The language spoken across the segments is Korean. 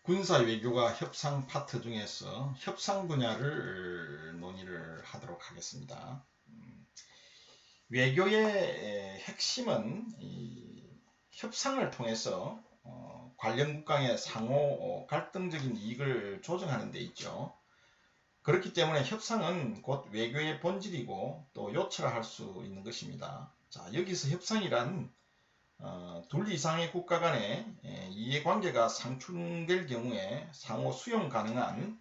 군사 외교가 협상 파트 중에서 협상 분야를 논의를 하도록 하겠습니다. 외교의 핵심은 협상을 통해서 관련 국간의 상호 갈등적인 이익을 조정하는 데 있죠. 그렇기 때문에 협상은 곧 외교의 본질이고 또 요철할 수 있는 것입니다. 자, 여기서 협상이란 둘 이상의 국가 간의 이해관계가 상충될 경우에 상호 수용 가능한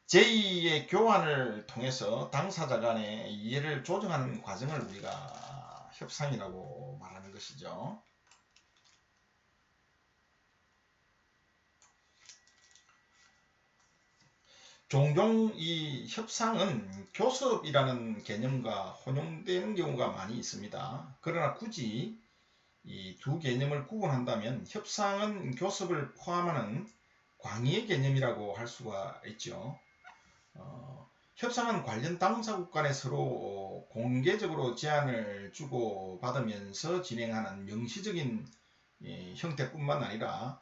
제2의 교환을 통해서 당사자 간의 이해를 조정하는 과정을 우리가 협상이라고 말하는 것이죠. 종종 이 협상은 교섭이라는 개념과 혼용되는 경우가 많이 있습니다. 그러나 굳이 이 두 개념을 구분한다면 협상은 교섭을 포함하는 광의의 개념이라고 할 수가 있죠. 협상은 관련 당사국 간에 서로 공개적으로 제안을 주고받으면서 진행하는 명시적인 형태뿐만 아니라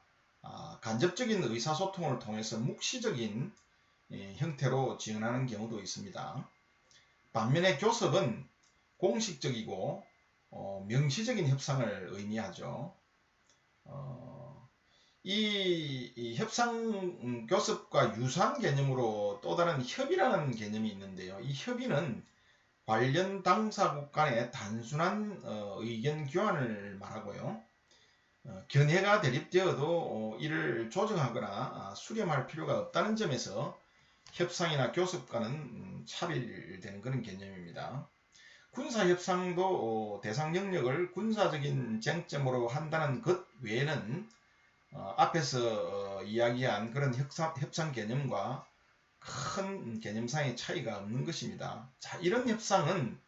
간접적인 의사소통을 통해서 묵시적인 형태로 지원하는 경우도 있습니다. 반면에 교섭은 공식적이고 명시적인 협상을 의미하죠. 이 협상 교섭과 유사한 개념으로 또 다른 협의라는 개념이 있는데요. 이 협의는 관련 당사국 간의 단순한 의견 교환을 말하고요. 견해가 대립되어도 이를 조정하거나 수렴할 필요가 없다는 점에서 협상이나 교섭과는 차별되는 그런 개념입니다. 군사협상도 대상 영역을 군사적인 쟁점으로 한다는 것 외에는 앞에서 이야기한 그런 협상 개념과 큰 개념상의 차이가 없는 것입니다. 자, 이런 협상은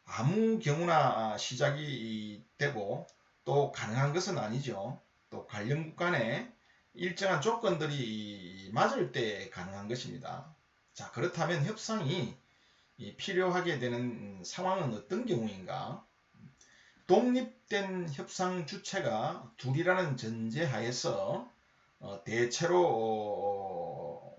아무 경우나 시작이 되고 또 가능한 것은 아니죠. 또 관련국 간에 일정한 조건들이 맞을 때 가능한 것입니다. 자, 그렇다면 협상이 필요하게 되는 상황은 어떤 경우인가? 독립된 협상 주체가 둘이라는 전제 하에서 대체로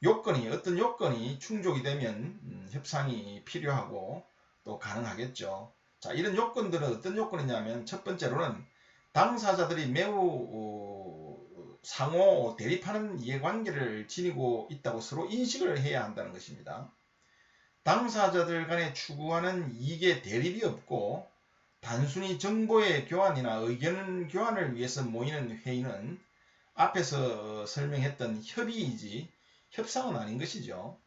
어떤 요건이 충족이 되면 협상이 필요하고 또 가능하겠죠. 자, 이런 요건들은 어떤 요건이냐면 첫 번째로는 당사자들이 매우 상호 대립하는 이해관계를 지니고 있다고 서로 인식을 해야 한다는 것입니다. 당사자들 간에 추구하는 이익의 대립이 없고 단순히 정보의 교환이나 의견 교환을 위해서 모이는 회의는 앞에서 설명했던 협의이지 협상은 아닌 것이죠.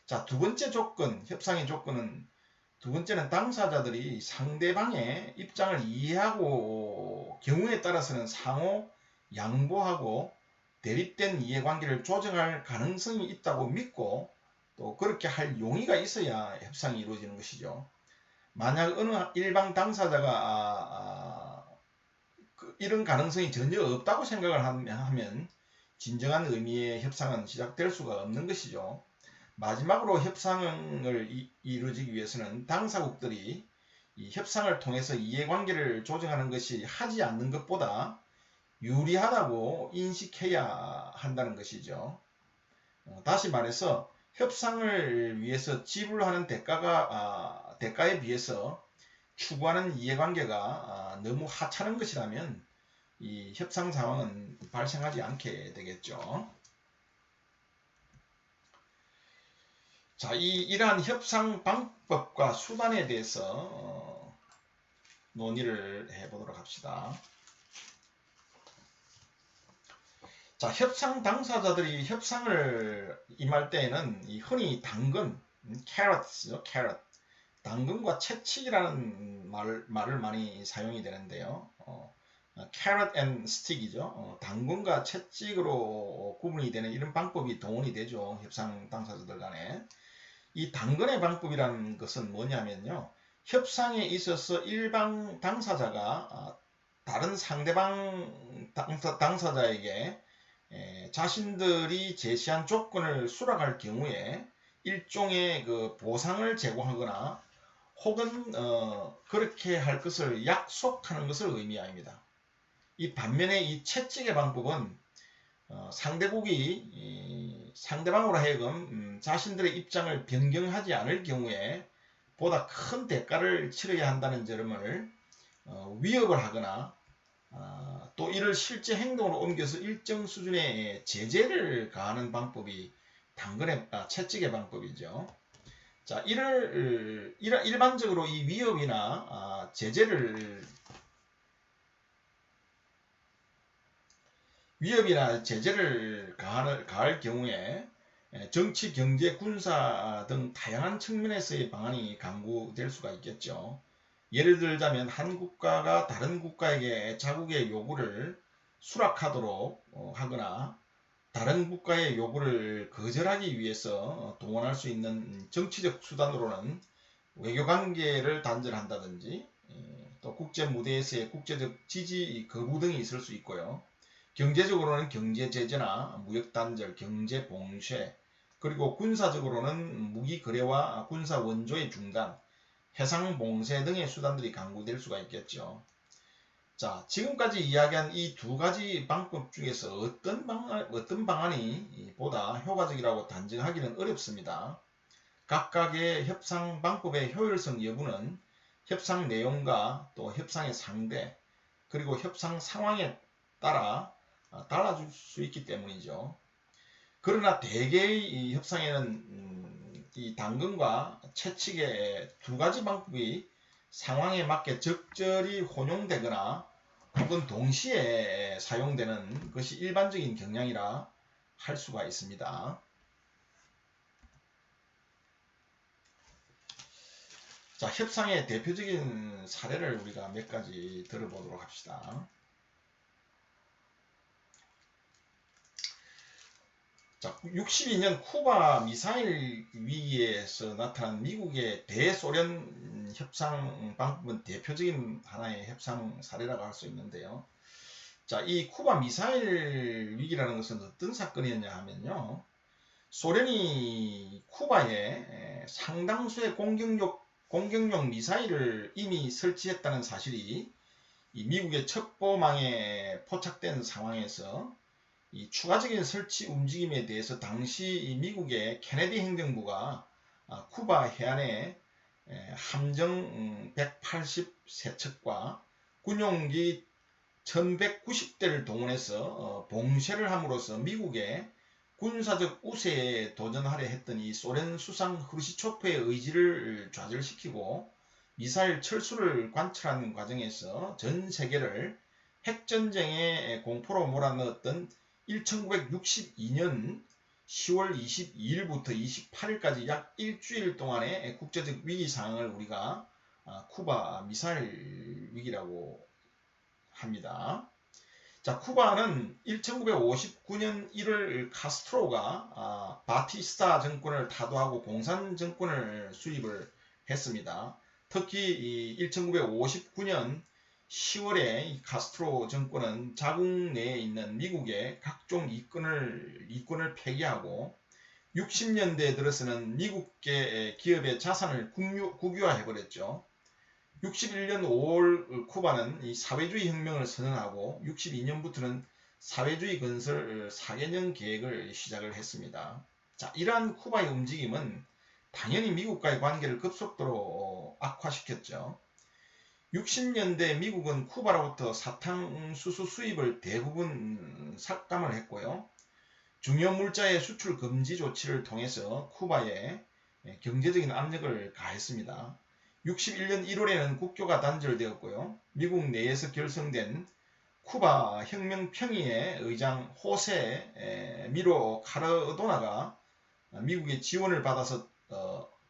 자, 두 번째 조건, 협상의 조건은 두 번째는 당사자들이 상대방의 입장을 이해하고 경우에 따라서는 상호 양보하고 대립된 이해관계를 조정할 가능성이 있다고 믿고 또 그렇게 할 용의가 있어야 협상이 이루어지는 것이죠. 만약 어느 일방 당사자가 이런 가능성이 전혀 없다고 생각을 하면 진정한 의미의 협상은 시작될 수가 없는 것이죠. 마지막으로 협상을 이루어지기 위해서는 당사국들이 이 협상을 통해서 이해관계를 조정하는 것이 하지 않는 것보다 유리하다고 인식해야 한다는 것이죠. 다시 말해서 협상을 위해서 지불하는 대가에 비해서 추구하는 이해관계가 너무 하찮은 것이라면 이 협상 상황은 발생하지 않게 되겠죠. 자, 이러한 협상 방법과 수단에 대해서 논의를 해보도록 합시다. 자, 협상 당사자들이 협상을 임할 때에는 이 흔히 당근, carrot죠, carrot. 당근과 채찍이라는 말을 많이 사용이 되는데요. carrot and stick이죠. 당근과 채찍으로 구분이 되는 이런 방법이 동원이 되죠. 협상 당사자들 간에. 이 당근의 방법이라는 것은 뭐냐면요. 협상에 있어서 일방 당사자가 다른 상대방 당사자에게 자신들이 제시한 조건을 수락할 경우에 일종의 그 보상을 제공하거나 혹은 그렇게 할 것을 약속하는 것을 의미합니다. 이 반면에 이 채찍의 방법은 상대국이 상대방으로 하여금 자신들의 입장을 변경하지 않을 경우에 보다 큰 대가를 치러야 한다는 점을 위협을 하거나 또 이를 실제 행동으로 옮겨서 일정 수준의 제재를 가하는 방법이 당근의 채찍의 방법이죠. 자, 일반적으로 이 위협이나 제재를 가할 경우에 정치, 경제, 군사 등 다양한 측면에서의 방안이 강구될 수가 있겠죠. 예를 들자면 한 국가가 다른 국가에게 자국의 요구를 수락하도록 하거나 다른 국가의 요구를 거절하기 위해서 동원할 수 있는 정치적 수단으로는 외교관계를 단절한다든지 또 국제 무대에서의 국제적 지지 거부 등이 있을 수 있고요. 경제적으로는 경제 제재나 무역 단절, 경제 봉쇄, 그리고 군사적으로는 무기 거래와 군사 원조의 중단, 해상 봉쇄 등의 수단들이 강구될 수가 있겠죠. 자, 지금까지 이야기한 이 두 가지 방법 중에서 어떤 방안이 보다 효과적이라고 단정하기는 어렵습니다. 각각의 협상 방법의 효율성 여부는 협상 내용과 또 협상의 상대, 그리고 협상 상황에 따라 달라질 수 있기 때문이죠. 그러나 대개의 이 협상에는 이 당근과 채찍의 두 가지 방법이 상황에 맞게 적절히 혼용되거나 혹은 동시에 사용되는 것이 일반적인 경향이라 할 수가 있습니다. 자, 협상의 대표적인 사례를 우리가 몇 가지 들어보도록 합시다. 자, 62년 쿠바 미사일 위기에서 나타난 미국의 대소련 협상 방법은 대표적인 하나의 협상 사례라고 할 수 있는데요. 자, 이 쿠바 미사일 위기라는 것은 어떤 사건이었냐 하면요. 소련이 쿠바에 상당수의 공격용 미사일을 이미 설치했다는 사실이 이 미국의 첩보망에 포착된 상황에서 이 추가적인 설치 움직임에 대해서 당시 미국의 케네디 행정부가 쿠바 해안에 함정 183척과 군용기 1190대를 동원해서 봉쇄를 함으로써 미국의 군사적 우세에 도전하려 했던 이 소련 수상 흐르시초프의 의지를 좌절시키고 미사일 철수를 관철하는 과정에서 전 세계를 핵전쟁의 공포로 몰아넣었던 1962년 10월 22일부터 28일까지 약 일주일 동안의 국제적 위기 상황을 우리가 쿠바 미사일 위기라고 합니다. 자, 쿠바는 1959년 1월 카스트로가 바티스타 정권을 타도하고 공산 정권을 수립을 했습니다. 특히 1959년 10월에 카스트로 정권은 자국 내에 있는 미국의 각종 이권을 폐기하고 60년대에 들어서는 미국계 기업의 자산을 국유화해버렸죠. 61년 5월 쿠바는 이 사회주의 혁명을 선언하고 62년부터는 사회주의 건설 4개년 계획을 시작을 했습니다. 자, 이러한 쿠바의 움직임은 당연히 미국과의 관계를 급속도로 악화시켰죠. 60년대 미국은 쿠바로부터 사탕수수 수입을 대부분 삭감을 했고요. 중요 물자의 수출 금지 조치를 통해서 쿠바에 경제적인 압력을 가했습니다. 61년 1월에는 국교가 단절되었고요. 미국 내에서 결성된 쿠바 혁명 평의의 의장 호세 미로 카르도나가 미국의 지원을 받아서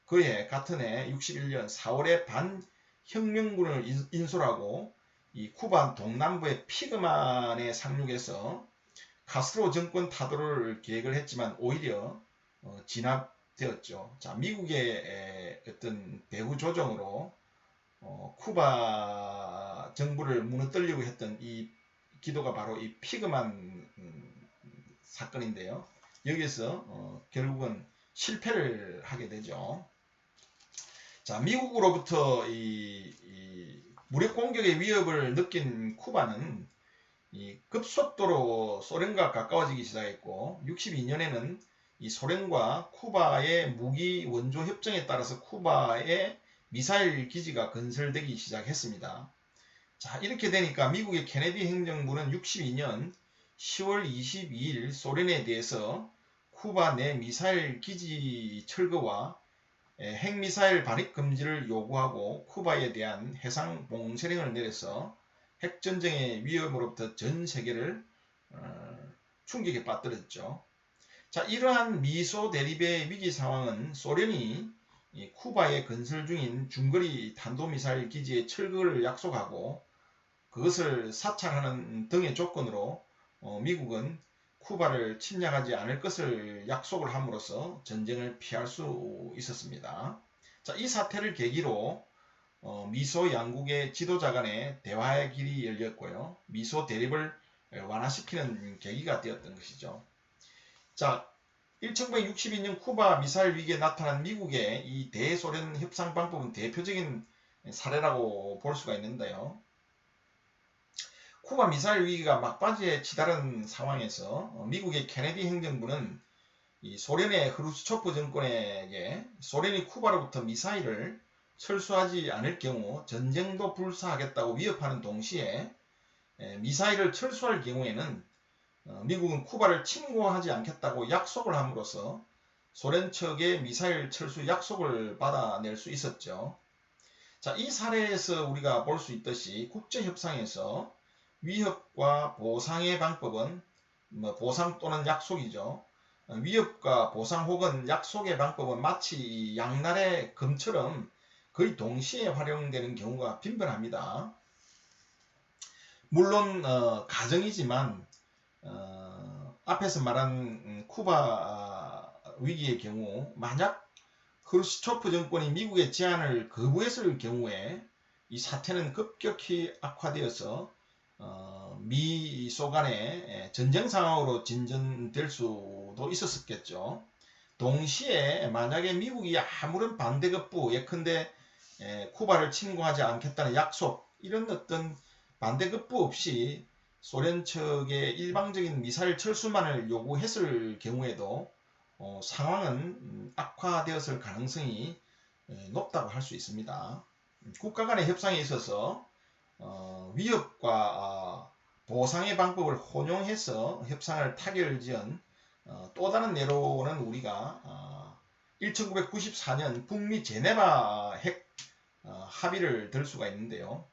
그해 같은 해 61년 4월에 반혁명군을 인솔하고 이 쿠바 동남부의 피그만에 상륙해서 카스트로 정권 타도를 계획을 했지만 오히려 진압되었죠. 자, 미국의 어떤 배후 조정으로 쿠바 정부를 무너뜨리려고 했던 이 기도가 바로 이 피그만 사건인데요. 여기서 결국은 실패를 하게 되죠. 자, 미국으로부터 무력 공격의 위협을 느낀 쿠바는 급속도로 소련과 가까워지기 시작했고 62년에는 이 소련과 쿠바의 무기 원조 협정에 따라서 쿠바의 미사일 기지가 건설되기 시작했습니다. 자, 이렇게 되니까 미국의 케네디 행정부는 62년 10월 22일 소련에 대해서 쿠바 내 미사일 기지 철거와 핵미사일 발입 금지를 요구하고 쿠바에 대한 해상 봉쇄령을 내려서 핵전쟁의 위험으로부터 전 세계를 충격에 빠뜨렸죠. 자, 이러한 미소 대립의 위기 상황은 소련이 쿠바에 건설 중인 중거리 탄도미사일 기지의 철거를 약속하고 그것을 사찰하는 등의 조건으로 미국은 쿠바를 침략하지 않을 것을 약속을 함으로써 전쟁을 피할 수 있었습니다. 자, 이 사태를 계기로 미소 양국의 지도자 간의 대화의 길이 열렸고요. 미소 대립을 완화시키는 계기가 되었던 것이죠. 자, 1962년 쿠바 미사일 위기에 나타난 미국의 이 대소련 협상 방법은 대표적인 사례라고 볼 수가 있는데요. 쿠바 미사일 위기가 막바지에 치달은 상황에서 미국의 케네디 행정부는 이 소련의 흐루츠초프 정권에게 소련이 쿠바로부터 미사일을 철수하지 않을 경우 전쟁도 불사하겠다고 위협하는 동시에 미사일을 철수할 경우에는 미국은 쿠바를 침공하지 않겠다고 약속을 함으로써 소련 측의 미사일 철수 약속을 받아낼 수 있었죠. 자, 이 사례에서 우리가 볼 수 있듯이 국제협상에서 위협과 보상의 방법은 보상 또는 약속이죠. 위협과 보상 혹은 약속의 방법은 마치 양날의 검처럼 거의 동시에 활용되는 경우가 빈번합니다. 물론 가정이지만 앞에서 말한 쿠바 위기의 경우 만약 크루스초프 정권이 미국의 제안을 거부했을 경우에 이 사태는 급격히 악화되어서 미소 간의 전쟁 상황으로 진전될 수도 있었겠죠. 동시에 만약에 미국이 아무런 반대급부 예컨대 쿠바를 침공하지 않겠다는 약속 이런 어떤 반대급부 없이 소련 측의 일방적인 미사일 철수만을 요구했을 경우에도 상황은 악화되었을 가능성이 높다고 할 수 있습니다. 국가 간의 협상에 있어서 위협과 보상의 방법을 혼용해서 협상을 타결지은 또 다른 예로는 우리가 1994년 북미 제네바 핵 합의를 들 수가 있는데요.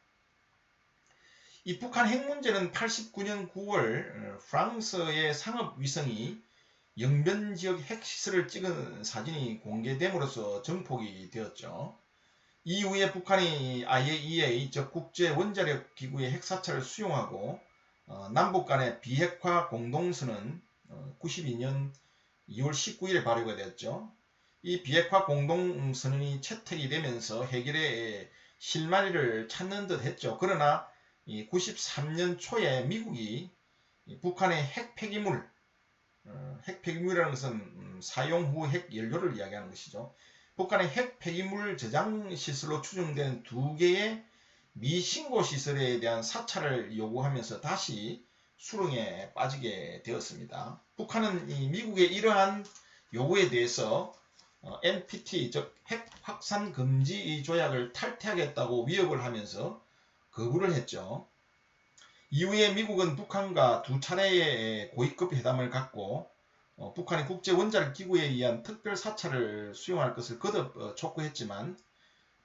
이 북한 핵 문제는 89년 9월 프랑스의 상업위성이 영변지역 핵시설을 찍은 사진이 공개됨으로써 정폭이 되었죠. 이후에 북한이 IAEA 즉 국제원자력기구의 핵사찰을 수용하고 남북 간의 비핵화 공동선언은 92년 2월 19일에 발효가 되었죠. 이 비핵화 공동선언이 채택이 되면서 해결의 실마리를 찾는 듯 했죠. 그러나 93년 초에 미국이 북한의 핵 폐기물, 핵 폐기물이라는 것은 사용 후 핵 연료를 이야기하는 것이죠. 북한의 핵 폐기물 저장 시설로 추정되는 2개의 미신고 시설에 대한 사찰을 요구하면서 다시 수렁에 빠지게 되었습니다. 북한은 미국의 이러한 요구에 대해서 NPT 즉 핵 확산 금지 조약을 탈퇴하겠다고 위협을 하면서 거부를 했죠. 이후에 미국은 북한과 2차례의 고위급 회담을 갖고 북한이 국제원자력기구에 의한 특별 사찰을 수용할 것을 거듭 촉구했지만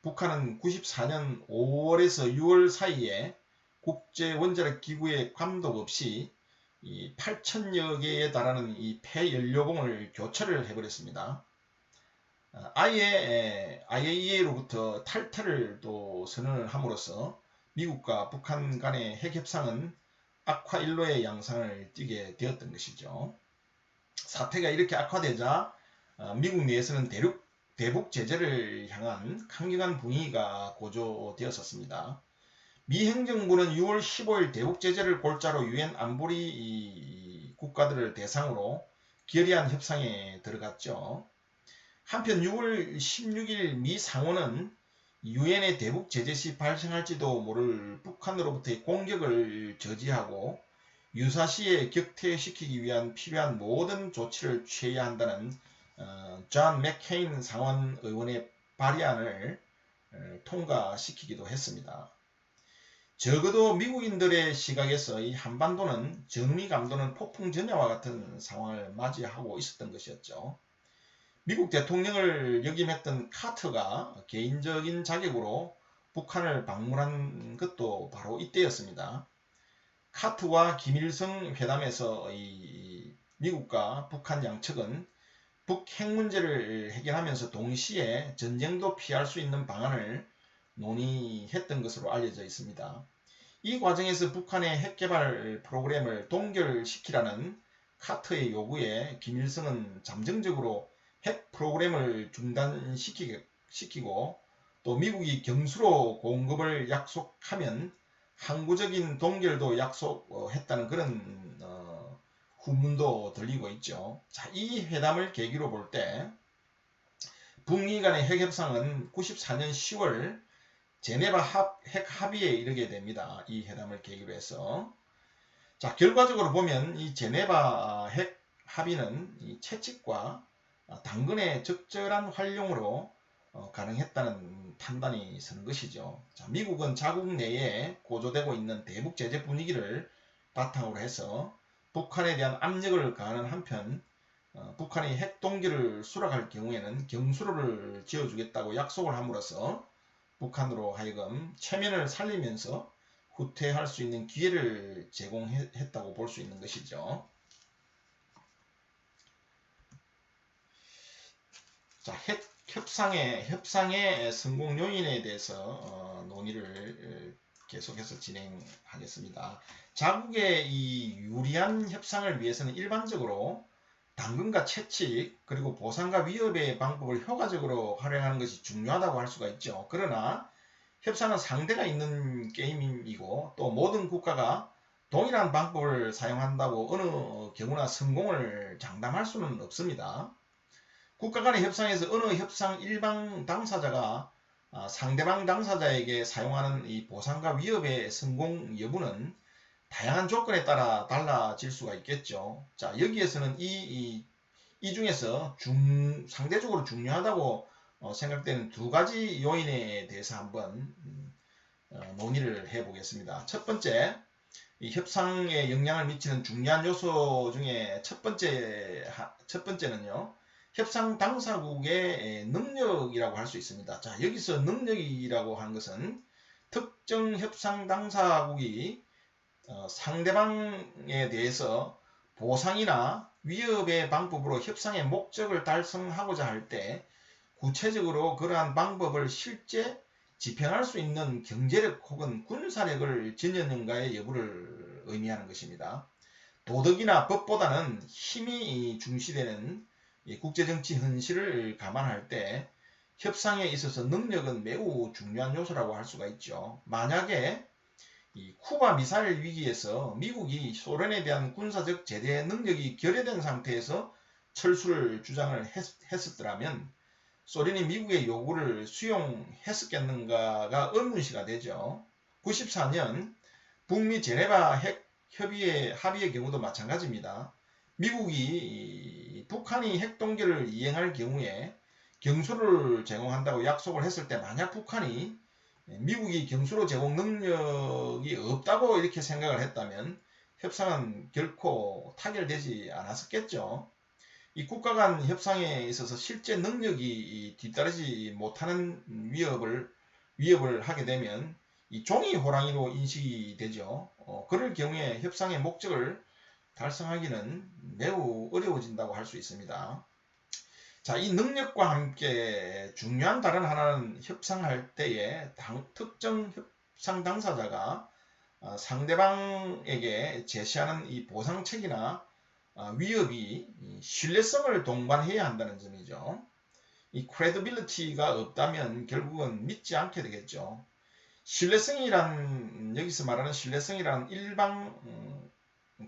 북한은 94년 5월에서 6월 사이에 국제원자력기구의 감독 없이 8,000여 개에 달하는 이 폐연료봉을 교체를 해버렸습니다. 아예 IAEA로부터 탈퇴를 또 선언을 함으로써 미국과 북한 간의 핵협상은 악화일로의 양상을 띠게 되었던 것이죠. 사태가 이렇게 악화되자 미국 내에서는 대북 제재를 향한 강경한 분위기가 고조되었었습니다. 미 행정부는 6월 15일 대북 제재를 골자로 유엔 안보리 국가들을 대상으로 결의안 협상에 들어갔죠. 한편 6월 16일 미 상원은 유엔의 대북 제재 시 발생할지도 모를 북한으로부터의 공격을 저지하고 유사시에 격퇴시키기 위한 필요한 모든 조치를 취해야 한다는 존 맥케인 상원 의원의 발의안을 통과시키기도 했습니다. 적어도 미국인들의 시각에서 이 한반도는 정미 감도는 폭풍 전야와 같은 상황을 맞이하고 있었던 것이었죠. 미국 대통령을 역임했던 카터가 개인적인 자격으로 북한을 방문한 것도 바로 이때였습니다. 카트와 김일성 회담에서 미국과 북한 양측은 북 핵 문제를 해결하면서 동시에 전쟁도 피할 수 있는 방안을 논의했던 것으로 알려져 있습니다. 이 과정에서 북한의 핵개발 프로그램을 동결시키라는 카트의 요구에 김일성은 잠정적으로 핵 프로그램을 중단시키고 또 미국이 경수로 공급을 약속하면 항구적인 동결도 약속했다는 그런 후문도 들리고 있죠. 자, 이 회담을 계기로 볼 때 북미 간의 핵협상은 94년 10월 제네바 핵 합의에 이르게 됩니다. 이 회담을 계기로 해서. 자, 결과적으로 보면 이 제네바 핵 합의는 이 채찍과 당근의 적절한 활용으로 가능했다는 판단이 서는 것이죠. 자, 미국은 자국 내에 고조되고 있는 대북 제재 분위기를 바탕으로 해서 북한에 대한 압력을 가하는 한편 북한이 핵 동기를 수락할 경우에는 경수로를 지어주겠다고 약속을 함으로써 북한으로 하여금 체면을 살리면서 후퇴할 수 있는 기회를 제공했다고 볼 수 있는 것이죠. 자, 핵 협상의 성공 요인에 대해서 논의를 계속해서 진행하겠습니다. 자국의 이 유리한 협상을 위해서는 일반적으로 당근과 채찍 그리고 보상과 위협의 방법을 효과적으로 활용하는 것이 중요하다고 할 수가 있죠. 그러나 협상은 상대가 있는 게임이고 또 모든 국가가 동일한 방법을 사용한다고 어느 경우나 성공을 장담할 수는 없습니다. 국가 간의 협상에서 어느 협상 일방 당사자가 상대방 당사자에게 사용하는 이 보상과 위협의 성공 여부는 다양한 조건에 따라 달라질 수가 있겠죠. 자, 여기에서는 이 중에서 상대적으로 중요하다고 생각되는 두 가지 요인에 대해서 한번 논의를 해보겠습니다. 첫 번째, 이 협상에 영향을 미치는 중요한 요소 중에 첫 번째는요. 협상 당사국의 능력이라고 할 수 있습니다. 자, 여기서 능력이라고 하는 것은 특정 협상 당사국이 상대방에 대해서 보상이나 위협의 방법으로 협상의 목적을 달성하고자 할 때 구체적으로 그러한 방법을 실제 집행할 수 있는 경제력 혹은 군사력을 지녔는가의 여부를 의미하는 것입니다. 도덕이나 법보다는 힘이 중시되는 국제정치 현실을 감안할 때 협상에 있어서 능력은 매우 중요한 요소라고 할 수가 있죠. 만약에 이 쿠바 미사일 위기에서 미국이 소련에 대한 군사적 제재 능력이 결여된 상태에서 철수를 주장을 했었더라면 소련이 미국의 요구를 수용했었겠는가가 의문시가 되죠. 94년 북미 제네바 핵 합의의 경우도 마찬가지입니다. 미국이 북한이 핵 동결을 이행할 경우에 경수를 제공한다고 약속을 했을 때 만약 북한이 미국이 경수로 제공 능력이 없다고 이렇게 생각을 했다면 협상은 결코 타결되지 않았었겠죠. 이 국가 간 협상에 있어서 실제 능력이 뒤따르지 못하는 위협을 하게 되면 이 종이 호랑이로 인식이 되죠. 그럴 경우에 협상의 목적을 달성하기는 매우 어려워진다고 할 수 있습니다. 자, 이 능력과 함께 중요한 다른 하나는 협상할 때에 특정 협상 당사자가 상대방에게 제시하는 이 보상책이나 위협이 신뢰성을 동반해야 한다는 점이죠. 이 credibility가 없다면 결국은 믿지 않게 되겠죠. 여기서 말하는 신뢰성이란 일방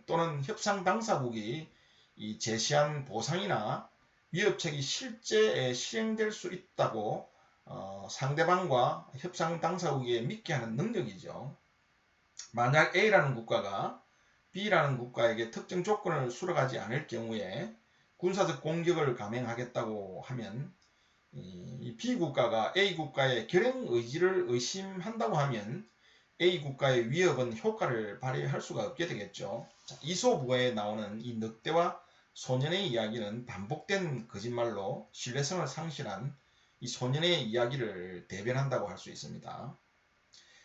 또는 협상 당사국이 이 제시한 보상이나 위협책이 실제 실행될 수 있다고 상대방과 협상 당사국에 믿게 하는 능력이죠. 만약 A라는 국가가 B라는 국가에게 특정 조건을 수락하지 않을 경우에 군사적 공격을 감행하겠다고 하면 이 B 국가가 A 국가의 결행 의지를 의심한다고 하면 A 국가의 위협은 효과를 발휘할 수가 없게 되겠죠. 자, 이소부에 나오는 이 늑대와 소년의 이야기는 반복된 거짓말로 신뢰성을 상실한 이 소년의 이야기를 대변한다고 할 수 있습니다.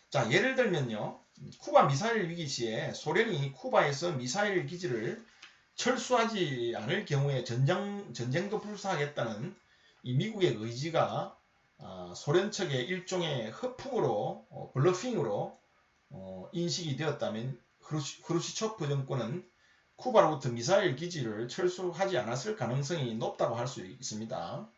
자, 예를 들면요. 쿠바 미사일 위기 시에 소련이 쿠바에서 미사일 기지를 철수하지 않을 경우에 전쟁도 불사하겠다는 이 미국의 의지가 소련 측의 일종의 허풍으로 블러핑으로 인식이 되었다면 크루시초프 정권은 쿠바로부터 미사일 기지를 철수하지 않았을 가능성이 높다고 할 수 있습니다.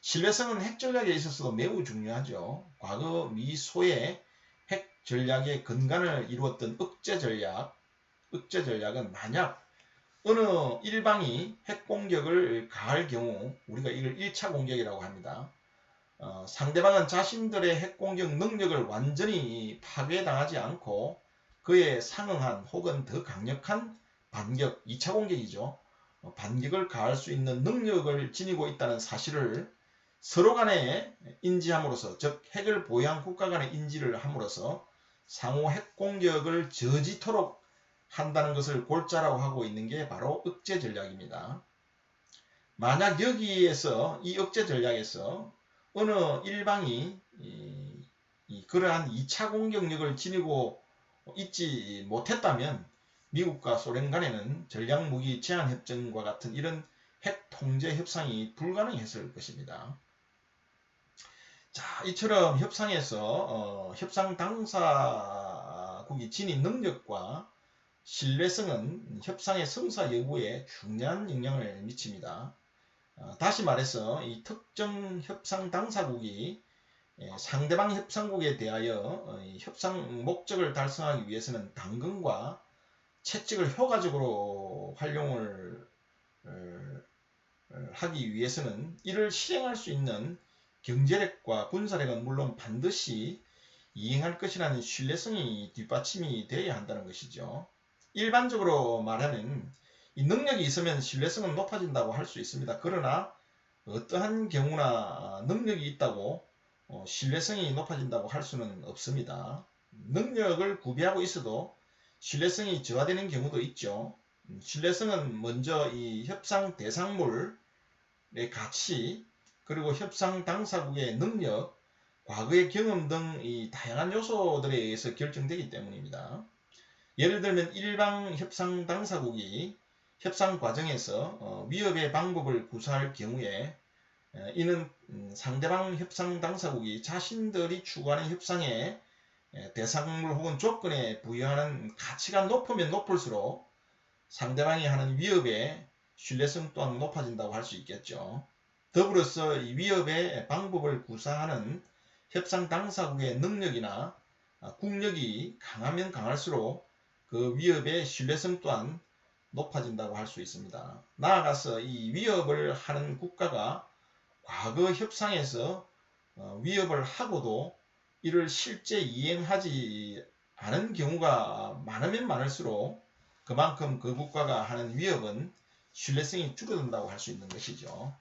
신뢰성은 핵 전략에 있어서도 매우 중요하죠. 과거 미소의 핵 전략의 근간을 이루었던 억제 전략은 만약 어느 일방이 핵 공격을 가할 경우 우리가 이걸 1차 공격이라고 합니다. 상대방은 자신들의 핵 공격 능력을 완전히 파괴당하지 않고 그에 상응한 혹은 더 강력한 반격, 2차 공격이죠. 반격을 가할 수 있는 능력을 지니고 있다는 사실을 서로 간에 인지함으로써, 즉 핵을 보유한 국가 간의 인지를 함으로써 상호 핵 공격을 저지토록 한다는 것을 골자라고 하고 있는 게 바로 억제 전략입니다. 만약 여기에서 이 억제 전략에서 어느 일방이 그러한 2차 공격력을 지니고 있지 못했다면 미국과 소련 간에는 전략무기 제한협정과 같은 이런 핵 통제 협상이 불가능했을 것입니다. 자, 이처럼 협상에서 협상 당사국이 지닌 능력과 신뢰성은 협상의 성사 여부에 중요한 영향을 미칩니다. 다시 말해서 이 특정 협상 당사국이 상대방 협상국에 대하여 협상 목적을 달성하기 위해서는 당근과 채찍을 효과적으로 활용을 하기 위해서는 이를 실행할 수 있는 경제력과 군사력은 물론 반드시 이행할 것이라는 신뢰성이 뒷받침이 되어야 한다는 것이죠. 일반적으로 말하면 이 능력이 있으면 신뢰성은 높아진다고 할 수 있습니다. 그러나 어떠한 경우나 능력이 있다고 신뢰성이 높아진다고 할 수는 없습니다. 능력을 구비하고 있어도 신뢰성이 저하되는 경우도 있죠. 신뢰성은 먼저 이 협상 대상물의 가치, 그리고 협상 당사국의 능력, 과거의 경험 등 이 다양한 요소들에 의해서 결정되기 때문입니다. 예를 들면 일방 협상 당사국이 협상 과정에서 위협의 방법을 구사할 경우에 이는 상대방 협상 당사국이 자신들이 추구하는 협상의 대상물 혹은 조건에 부여하는 가치가 높으면 높을수록 상대방이 하는 위협의 신뢰성 또한 높아진다고 할 수 있겠죠. 더불어서 이 위협의 방법을 구사하는 협상 당사국의 능력이나 국력이 강하면 강할수록 그 위협의 신뢰성 또한 높아진다고 할 수 있습니다. 나아가서 이 위협을 하는 국가가 과거 협상에서 위협을 하고도 이를 실제 이행하지 않은 경우가 많으면 많을수록 그만큼 그 국가가 하는 위협은 신뢰성이 줄어든다고 할 수 있는 것이죠.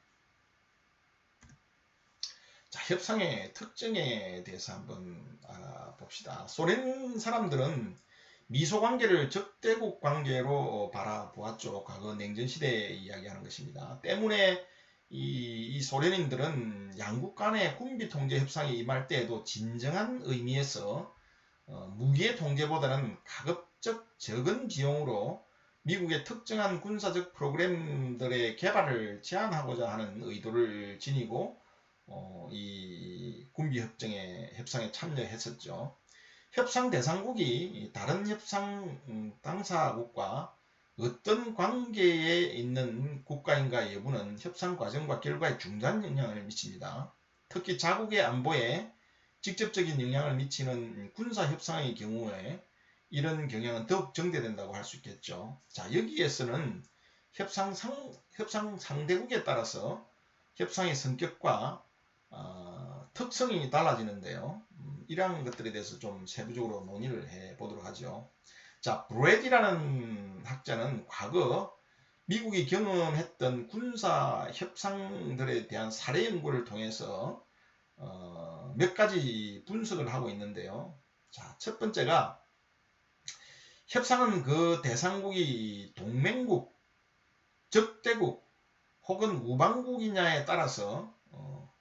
자, 협상의 특징에 대해서 한번 알아봅시다. 소련 사람들은 미소관계를 적대국 관계로 바라보았죠. 과거 냉전시대에 이야기하는 것입니다. 때문에 이 소련인들은 양국 간의 군비 통제 협상에 임할 때에도 진정한 의미에서 무기의 통제보다는 가급적 적은 비용으로 미국의 특정한 군사적 프로그램들의 개발을 제한하고자 하는 의도를 지니고 이 군비 협상에 참여했었죠. 협상 대상국이 다른 협상 당사국과 어떤 관계에 있는 국가인가 여부는 협상 과정과 결과에 중요한 영향을 미칩니다. 특히 자국의 안보에 직접적인 영향을 미치는 군사협상의 경우에 이런 경향은 더욱 정대된다고 할 수 있겠죠. 자, 여기에서는 협상 상대국에 따라서 협상의 성격과 특성이 달라지는데요. 이러한 것들에 대해서 좀 세부적으로 논의를 해보도록 하죠. 자, 브래디라는 학자는 과거 미국이 경험했던 군사 협상들에 대한 사례 연구를 통해서 몇 가지 분석을 하고 있는데요. 자, 첫 번째가 협상은 그 대상국이 동맹국, 적대국 혹은 우방국이냐에 따라서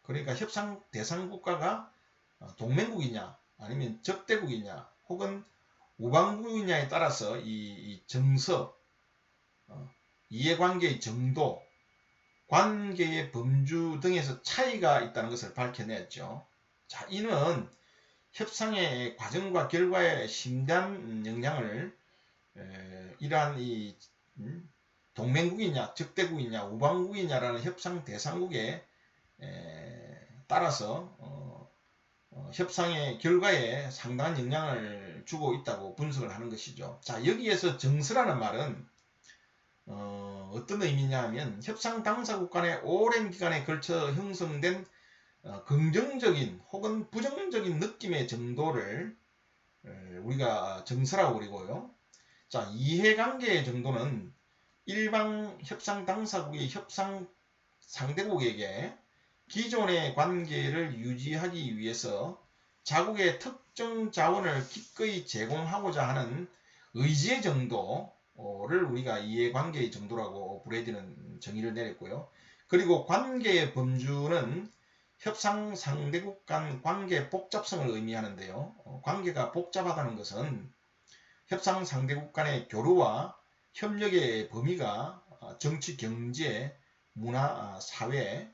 그러니까 협상 대상 국가가 동맹국이냐 아니면 적대국이냐 혹은 우방국이냐에 따라서 이 정서, 이해관계의 정도, 관계의 범주 등에서 차이가 있다는 것을 밝혀냈죠. 자, 이는 협상의 과정과 결과에 심대한 영향을 이러한 이 동맹국이냐 적대국이냐 우방국이냐라는 협상 대상국에 따라서 협상의 결과에 상당한 영향을 주고 있다고 분석을 하는 것이죠. 자, 여기에서 정서라는 말은 어떤 의미냐 하면 협상 당사국 간의 오랜 기간에 걸쳐 형성된 긍정적인 혹은 부정적인 느낌의 정도를 우리가 정서라고 그리고요. 자, 이해관계의 정도는 일방 협상 당사국이 협상 상대국에게 기존의 관계를 유지하기 위해서 자국의 특정 자원을 기꺼이 제공하고자 하는 의지의 정도를 우리가 이해관계의 정도라고 브래디는 정의를 내렸고요. 그리고 관계의 범주는 협상 상대국 간 관계 복잡성을 의미하는데요. 관계가 복잡하다는 것은 협상 상대국 간의 교류와 협력의 범위가 정치, 경제, 문화, 사회,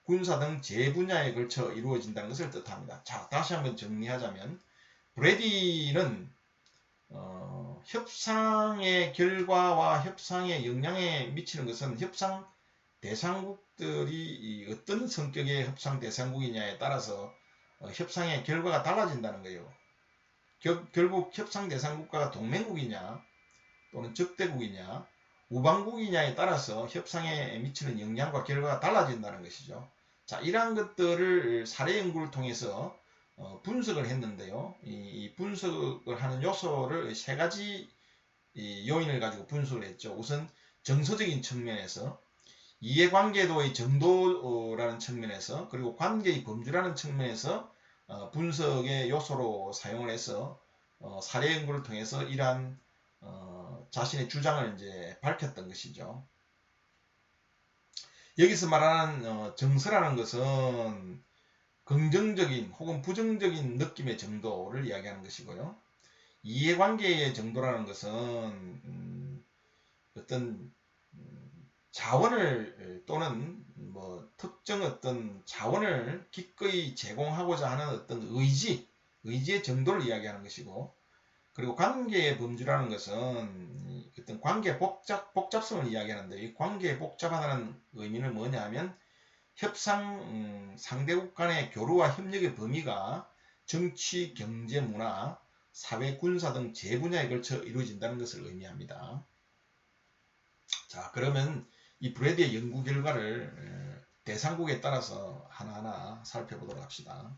군사 등 제분야에 걸쳐 이루어진다는 것을 뜻합니다. 자, 다시 한번 정리하자면 브래디는 협상의 결과와 협상의 영향에 미치는 것은 협상 대상국들이 어떤 성격의 협상 대상국이냐에 따라서 협상의 결과가 달라진다는 거예요. 결국 협상 대상국가가 동맹국이냐 또는 적대국이냐 우방국이냐에 따라서 협상에 미치는 영향과 결과가 달라진다는 것이죠. 자, 이러한 것들을 사례 연구를 통해서 분석을 했는데요. 이 분석을 하는 요소를 세 가지 요인을 가지고 분석을 했죠. 우선 정서적인 측면에서, 이해관계도의 정도라는 측면에서, 그리고 관계의 범주라는 측면에서 분석의 요소로 사용을 해서 사례 연구를 통해서 이러한 자신의 주장을 이제 밝혔던 것이죠. 여기서 말하는 정서라는 것은 긍정적인 혹은 부정적인 느낌의 정도를 이야기하는 것이고요. 이해관계의 정도라는 것은 어떤 자원을 또는 뭐 특정 어떤 자원을 기꺼이 제공하고자 하는 어떤 의지의 정도를 이야기하는 것이고, 그리고 관계의 범주라는 것은 어떤 관계 복잡성을 이야기하는데, 이 관계의 복잡하다는 의미는 뭐냐 하면 협상 상대국 간의 교류와 협력의 범위가 정치, 경제, 문화, 사회, 군사 등 제분야에 걸쳐 이루어진다는 것을 의미합니다. 자, 그러면 이 브래디의 연구 결과를 대상국에 따라서 하나하나 살펴보도록 합시다.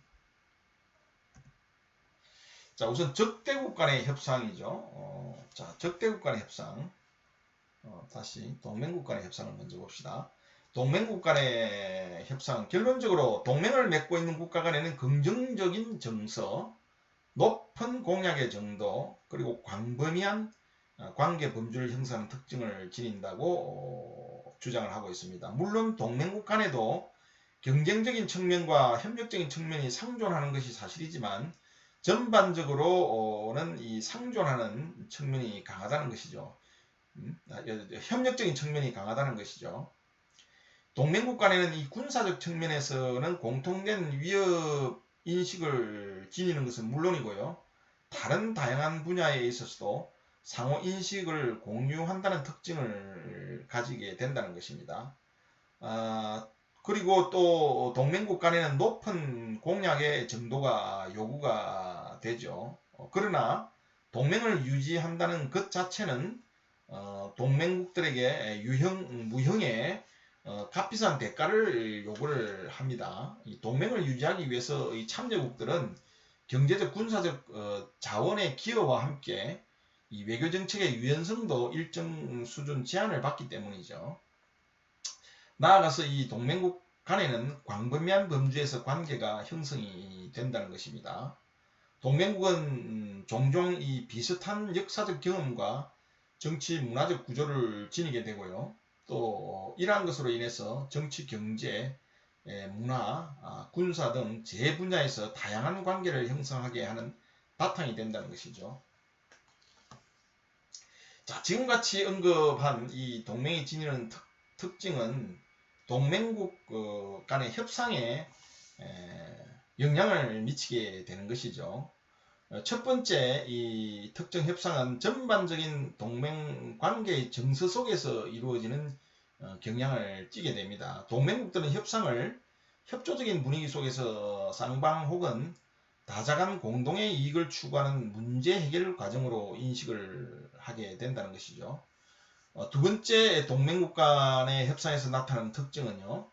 자, 우선 적대국 간의 협상이죠. 자, 적대국 간의 협상. 다시 동맹국 간의 협상을 먼저 봅시다. 동맹국 간의 협상, 결론적으로 동맹을 맺고 있는 국가 간에는 긍정적인 정서, 높은 공약의 정도, 그리고 광범위한 관계 범주를 형성하는 특징을 지닌다고 주장을 하고 있습니다. 물론 동맹국 간에도 경쟁적인 측면과 협력적인 측면이 상존하는 것이 사실이지만 전반적으로는 이 상존하는 측면이 강하다는 것이죠. 협력적인 측면이 강하다는 것이죠. 동맹국 간에는 이 군사적 측면에서는 공통된 위협 인식을 지니는 것은 물론이고요. 다른 다양한 분야에 있어서도 상호 인식을 공유한다는 특징을 가지게 된다는 것입니다. 그리고 또 동맹국 간에는 높은 공약의 정도가 요구가 되죠. 그러나 동맹을 유지한다는 것 자체는 동맹국들에게 무형의 값비싼 대가를 요구를 합니다. 이 동맹을 유지하기 위해서 이 참여국들은 경제적, 군사적 자원의 기여와 함께 이 외교 정책의 유연성도 일정 수준 제한을 받기 때문이죠. 나아가서 이 동맹국 간에는 광범위한 범주에서 관계가 형성이 된다는 것입니다. 동맹국은 종종 이 비슷한 역사적 경험과 정치 문화적 구조를 지니게 되고요. 또 이러한 것으로 인해서 정치, 경제, 문화, 군사 등 제 분야에서 다양한 관계를 형성하게 하는 바탕이 된다는 것이죠. 자, 지금같이 언급한 이 동맹이 지니는 특징은 동맹국 간의 협상에 영향을 미치게 되는 것이죠. 첫 번째 이 특정 협상은 전반적인 동맹 관계의 정서 속에서 이루어지는 경향을 띠게 됩니다. 동맹국들은 협상을 협조적인 분위기 속에서 쌍방 혹은 다자간 공동의 이익을 추구하는 문제 해결 과정으로 인식을 하게 된다는 것이죠. 두 번째 동맹국 간의 협상에서 나타나는 특징은요.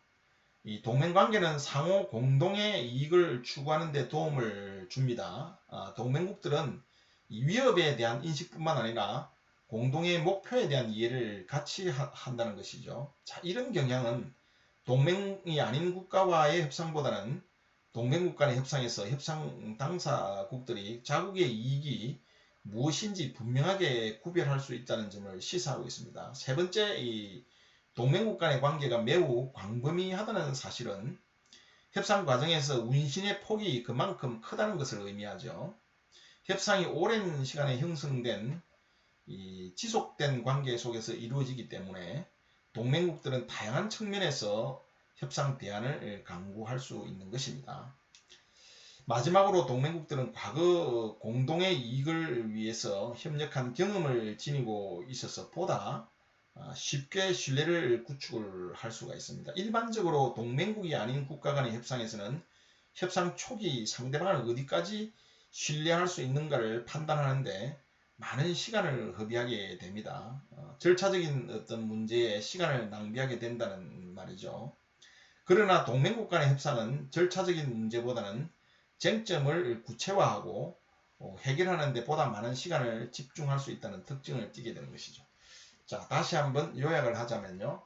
이 동맹관계는 상호 공동의 이익을 추구하는 데 도움을 줍니다. 동맹국들은 이 위협에 대한 인식뿐만 아니라 공동의 목표에 대한 이해를 같이 한다는 것이죠. 자, 이런 경향은 동맹이 아닌 국가와의 협상보다는 동맹국 간의 협상에서 협상 당사국들이 자국의 이익이 무엇인지 분명하게 구별할 수 있다는 점을 시사하고 있습니다. 세 번째, 이 동맹국 간의 관계가 매우 광범위하다는 사실은 협상 과정에서 운신의 폭이 그만큼 크다는 것을 의미하죠. 협상이 오랜 시간에 형성된 지속된 관계 속에서 이루어지기 때문에 동맹국들은 다양한 측면에서 협상 대안을 강구할 수 있는 것입니다. 마지막으로 동맹국들은 과거 공동의 이익을 위해서 협력한 경험을 지니고 있어서 보다 쉽게 신뢰를 구축을 할 수가 있습니다. 일반적으로 동맹국이 아닌 국가 간의 협상에서는 협상 초기 상대방을 어디까지 신뢰할 수 있는가를 판단하는데 많은 시간을 허비하게 됩니다. 절차적인 어떤 문제에 시간을 낭비하게 된다는 말이죠. 그러나 동맹국 간의 협상은 절차적인 문제보다는 쟁점을 구체화하고 해결하는 데 보다 많은 시간을 집중할 수 있다는 특징을 띠게 되는 것이죠. 자, 다시 한번 요약을 하자면요.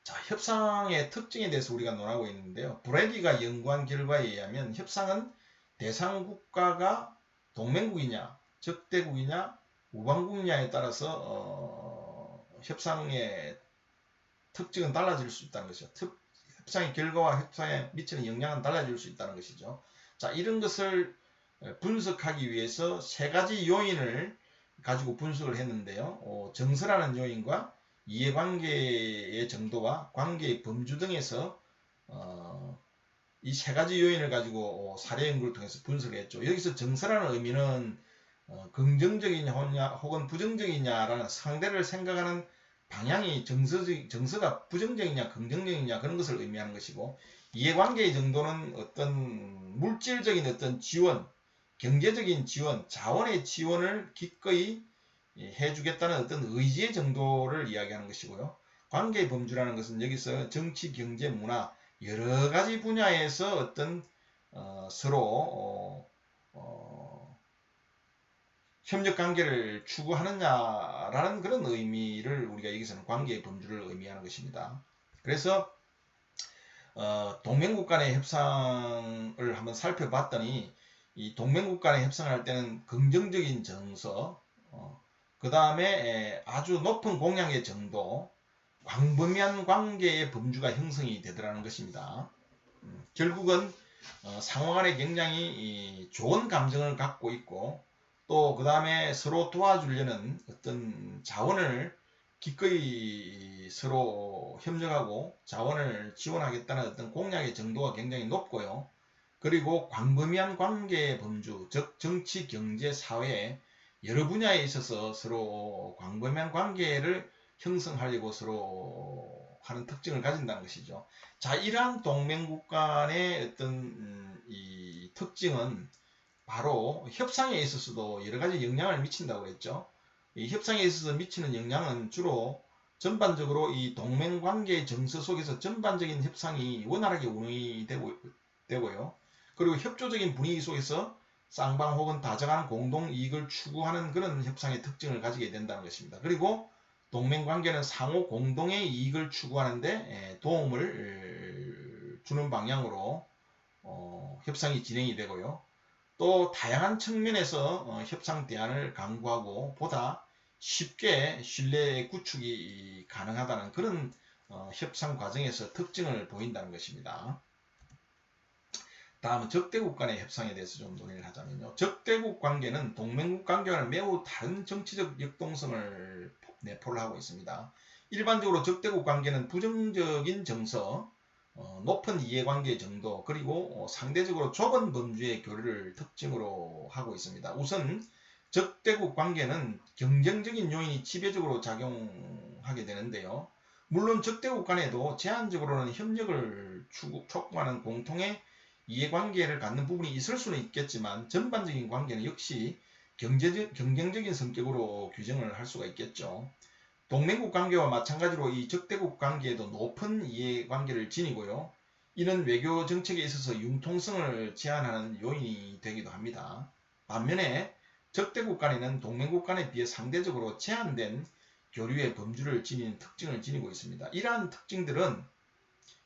자, 협상의 특징에 대해서 우리가 논하고 있는데요. 브래디가 연구한 결과에 의하면 협상은 대상 국가가 동맹국이냐, 적대국이냐, 우방국이냐에 따라서 협상의 특징은 달라질 수 있다는 것이죠. 협상의 결과와 협상에 미치는 영향은 달라질 수 있다는 것이죠. 자, 이런 것을 분석하기 위해서 세 가지 요인을 가지고 분석을 했는데요. 정서라는 요인과 이해관계의 정도와 관계의 범주 등에서 이 세 가지 요인을 가지고 사례 연구를 통해서 분석을 했죠. 여기서 정서라는 의미는 긍정적이냐 혹은 부정적이냐라는 상대를 생각하는 방향이 정서가 부정적이냐 긍정적이냐 그런 것을 의미하는 것이고, 이해관계의 정도는 어떤 물질적인 어떤 지원, 경제적인 지원, 자원의 지원을 기꺼이 해주겠다는 어떤 의지의 정도를 이야기하는 것이고요. 관계의 범주라는 것은 여기서 정치, 경제, 문화 여러 가지 분야에서 어떤 서로 협력 관계를 추구하느냐라는 그런 의미를 우리가 여기서는 관계의 범주를 의미하는 것입니다. 그래서 동맹국 간의 협상을 한번 살펴봤더니 이 동맹국 간의 협상을 할 때는 긍정적인 정서, 그 다음에 아주 높은 공약의 정도, 광범위한 관계의 범주가 형성이 되더라는 것입니다. 결국은 상호 간에 굉장히 좋은 감정을 갖고 있고, 또 그 다음에 서로 도와주려는 어떤 자원을 기꺼이 서로 협력하고 자원을 지원하겠다는 어떤 공약의 정도가 굉장히 높고요. 그리고 광범위한 관계의 범주, 즉 정치, 경제, 사회 여러 분야에 있어서 서로 광범위한 관계를 형성하려고 서로 하는 특징을 가진다는 것이죠. 자, 이러한 동맹국 간의 어떤 이 특징은 바로 협상에 있어서도 여러 가지 영향을 미친다고 했죠. 이 협상에 있어서 미치는 영향은 주로 전반적으로 이 동맹관계의 정서 속에서 전반적인 협상이 원활하게 운영이 되고요. 그리고 협조적인 분위기 속에서 쌍방 혹은 다정한 공동 이익을 추구하는 그런 협상의 특징을 가지게 된다는 것입니다. 그리고 동맹관계는 상호 공동의 이익을 추구하는데 도움을 주는 방향으로 협상이 진행이 되고요. 또 다양한 측면에서 협상 대안을 강구하고 보다 쉽게 신뢰 구축이 가능하다는 그런 협상 과정에서 특징을 보인다는 것입니다. 다음은 적대국 간의 협상에 대해서 좀 논의를 하자면요. 적대국 관계는 동맹국 관계와는 매우 다른 정치적 역동성을 내포를 하고 있습니다. 일반적으로 적대국 관계는 부정적인 정서, 높은 이해관계 정도, 그리고 상대적으로 좁은 범주의 교류를 특징으로 하고 있습니다. 우선 적대국 관계는 경쟁적인 요인이 지배적으로 작용하게 되는데요. 물론 적대국 간에도 제한적으로는 협력을 촉구하는 공통의 이해관계를 갖는 부분이 있을 수는 있겠지만 전반적인 관계는 역시 경쟁적인 성격으로 규정을 할 수가 있겠죠. 동맹국 관계와 마찬가지로 이 적대국 관계에도 높은 이해관계를 지니고요. 이는 외교 정책에 있어서 융통성을 제한하는 요인이 되기도 합니다. 반면에 적대국 간에는 동맹국 간에 비해 상대적으로 제한된 교류의 범주를 지니는 특징을 지니고 있습니다. 이러한 특징들은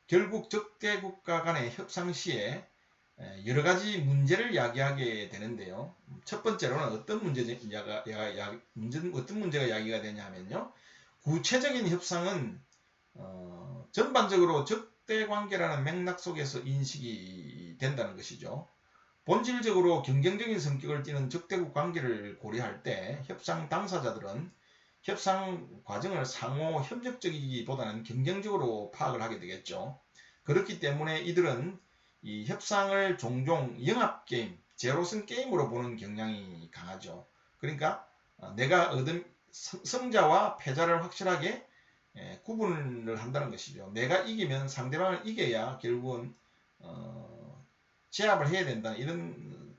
결국 적대국가 간의 협상 시에 여러 가지 문제를 야기하게 되는데요. 첫 번째로는 어떤 문제가 야기가 되냐면요. 구체적인 협상은 전반적으로 적대관계라는 맥락 속에서 인식이 된다는 것이죠. 본질적으로 경쟁적인 성격을 띠는 적대국 관계를 고려할 때 협상 당사자들은 협상 과정을 상호 협력적이기보다는 경쟁적으로 파악을 하게 되겠죠. 그렇기 때문에 이들은 이 협상을 종종 영합게임, 제로섬 게임으로 보는 경향이 강하죠. 그러니까 내가 얻은 승자와 패자를 확실하게 구분을 한다는 것이죠. 내가 이기면 상대방을 이겨야 결국은 제압을 해야 된다. 이런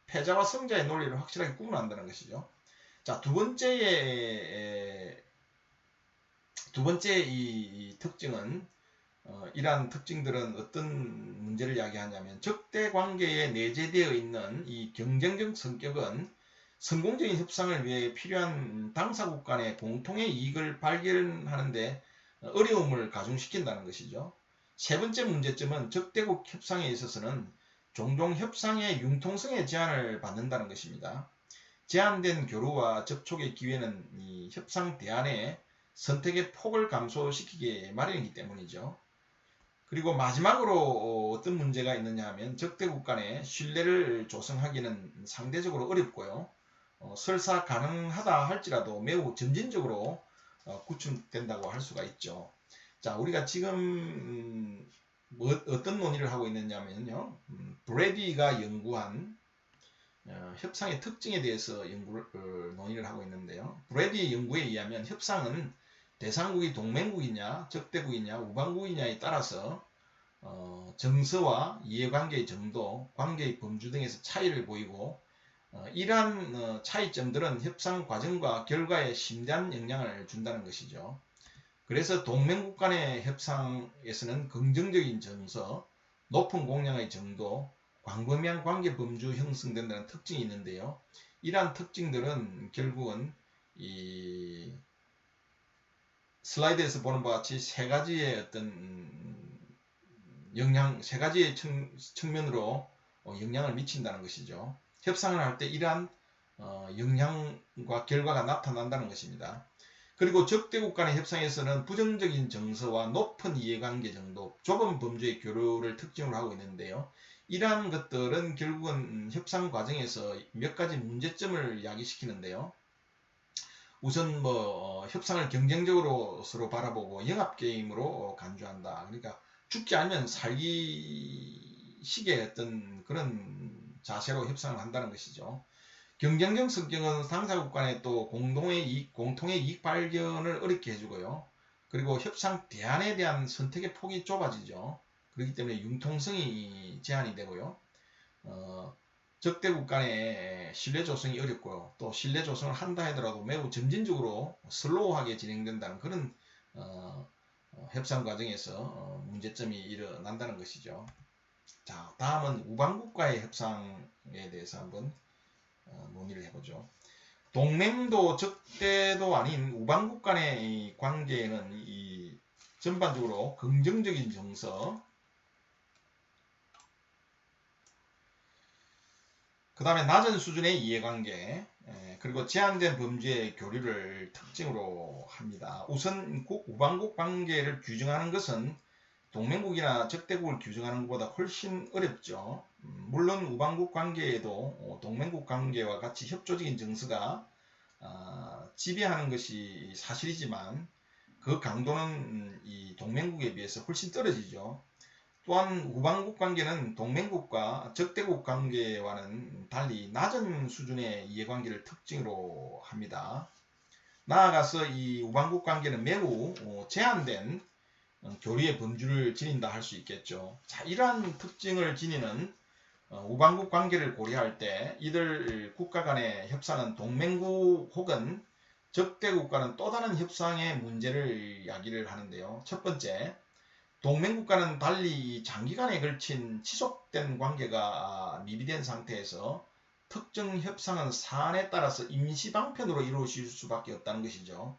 패자와 승자의 논리를 확실하게 구분한다는 것이죠. 자, 두 번째 이 특징은 이러한 특징들은 어떤 문제를 야기하냐면 적대 관계에 내재되어 있는 이 경쟁적 성격은 성공적인 협상을 위해 필요한 당사국 간의 공통의 이익을 발견하는데 어려움을 가중시킨다는 것이죠. 세 번째 문제점은 적대국 협상에 있어서는 종종 협상의 융통성에 제한을 받는다는 것입니다. 제한된 교류와 접촉의 기회는 이 협상 대안의 선택의 폭을 감소시키기 마련이기 때문이죠. 그리고 마지막으로 어떤 문제가 있느냐 하면 적대국 간의 신뢰를 조성하기는 상대적으로 어렵고요. 설사 가능하다 할지라도 매우 점진적으로 구축된다고 할 수가 있죠. 자, 우리가 지금 어떤 논의를 하고 있느냐면요. 브래디가 연구한 협상의 특징에 대해서 논의를 하고 있는데요. 브래디 연구에 의하면 협상은 대상국이 동맹국이냐, 적대국이냐, 우방국이냐에 따라서 정서와 이해관계의 정도, 관계의 범주 등에서 차이를 보이고 이러한 차이점들은 협상 과정과 결과에 심대한 영향을 준다는 것이죠. 그래서 동맹국 간의 협상에서는 긍정적인 정서, 높은 공량의 정도, 광범위한 관계 범주 형성된다는 특징이 있는데요. 이러한 특징들은 결국은 이 슬라이드에서 보는 바와 같이 세 가지의 세 가지의 측면으로 영향을 미친다는 것이죠. 협상을 할 때 이러한 영향과 결과가 나타난다는 것입니다. 그리고 적대국 간의 협상에서는 부정적인 정서와 높은 이해관계 정도, 좁은 범주의 교류를 특징으로 하고 있는데요. 이러한 것들은 결국은 협상 과정에서 몇 가지 문제점을 야기시키는데요. 우선 협상을 경쟁적으로 서로 바라보고 영합게임으로 간주한다. 그러니까 죽지 않으면 살기 식의 어떤 그런 자세로 협상을 한다는 것이죠. 경쟁적 성격은 당사국 간에 또 공통의 이익 발견을 어렵게 해주고요. 그리고 협상 대안에 대한 선택의 폭이 좁아지죠. 그렇기 때문에 융통성이 제한이 되고요. 적대국 간의 신뢰 조성이 어렵고요. 또 신뢰 조성을 한다 하더라도 매우 점진적으로 슬로우하게 진행된다는 그런 협상 과정에서 문제점이 일어난다는 것이죠. 자, 다음은 우방국과의 협상에 대해서 한번 논의를 해보죠. 동맹도 적대도 아닌 우방국 간의 이 관계에는 이 전반적으로 긍정적인 정서, 그 다음에 낮은 수준의 이해관계, 그리고 제한된 범죄의 교류를 특징으로 합니다. 우선 우방국 관계를 규정하는 것은 동맹국이나 적대국을 규정하는 것보다 훨씬 어렵죠. 물론 우방국 관계에도 동맹국 관계와 같이 협조적인 정서가 지배하는 것이 사실이지만 그 강도는 이 동맹국에 비해서 훨씬 떨어지죠. 또한 우방국 관계는 동맹국과 적대국 관계와는 달리 낮은 수준의 이해관계를 특징으로 합니다. 나아가서 이 우방국 관계는 매우 제한된 교류의 범주를 지닌다 할 수 있겠죠. 자, 이러한 특징을 지니는 우방국 관계를 고려할 때 이들 국가 간의 협상은 동맹국 혹은 적대국과는 또 다른 협상의 문제를 이야기를 하는데요. 첫 번째, 동맹국과는 달리 장기간에 걸친 지속된 관계가 미비된 상태에서 특정 협상은 사안에 따라서 임시방편으로 이루어질 수밖에 없다는 것이죠.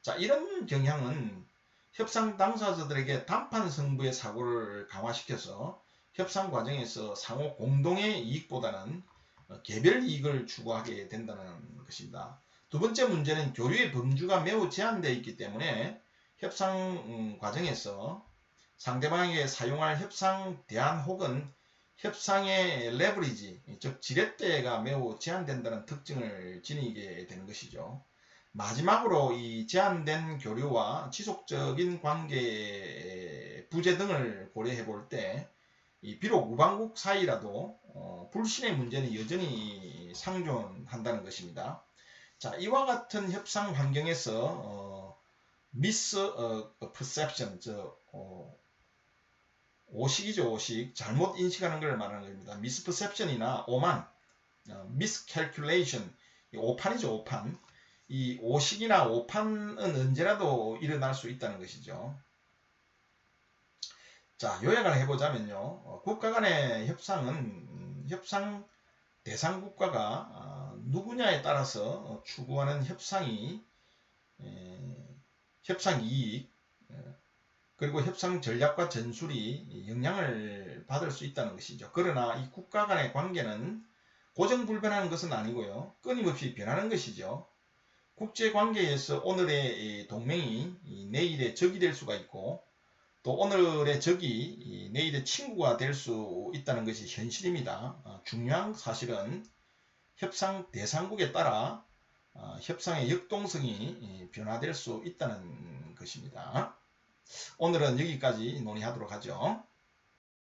자, 이런 경향은 협상 당사자들에게 단판 승부의 사고를 강화시켜서 협상 과정에서 상호 공동의 이익보다는 개별 이익을 추구하게 된다는 것입니다. 두 번째 문제는 교류의 범주가 매우 제한되어 있기 때문에 협상 과정에서 상대방에게 사용할 협상 대안 혹은 협상의 레버리지, 즉 지렛대가 매우 제한된다는 특징을 지니게 되는 것이죠. 마지막으로 이 제한된 교류와 지속적인 관계의 부재 등을 고려해 볼 때 비록 우방국 사이라도 불신의 문제는 여전히 상존한다는 것입니다. 자, 이와 같은 협상 환경에서 misperception, 오식이죠, 오식. 잘못 인식하는 걸 말하는 겁니다. misperception이나 오만, miscalculation, 오판이죠, 오판. 이 오식이나 오판은 언제라도 일어날 수 있다는 것이죠. 자, 요약을 해보자면요. 국가 간의 협상은 협상 대상 국가가 누구냐에 따라서 추구하는 협상 이익, 그리고 협상 전략과 전술이 영향을 받을 수 있다는 것이죠. 그러나 이 국가 간의 관계는 고정불변하는 것은 아니고요. 끊임없이 변하는 것이죠. 국제관계에서 오늘의 동맹이 내일의 적이 될 수가 있고 또 오늘의 적이 내일의 친구가 될 수 있다는 것이 현실입니다. 중요한 사실은 협상 대상국에 따라 협상의 역동성이 변화될 수 있다는 것입니다. 오늘은 여기까지 논의하도록 하죠.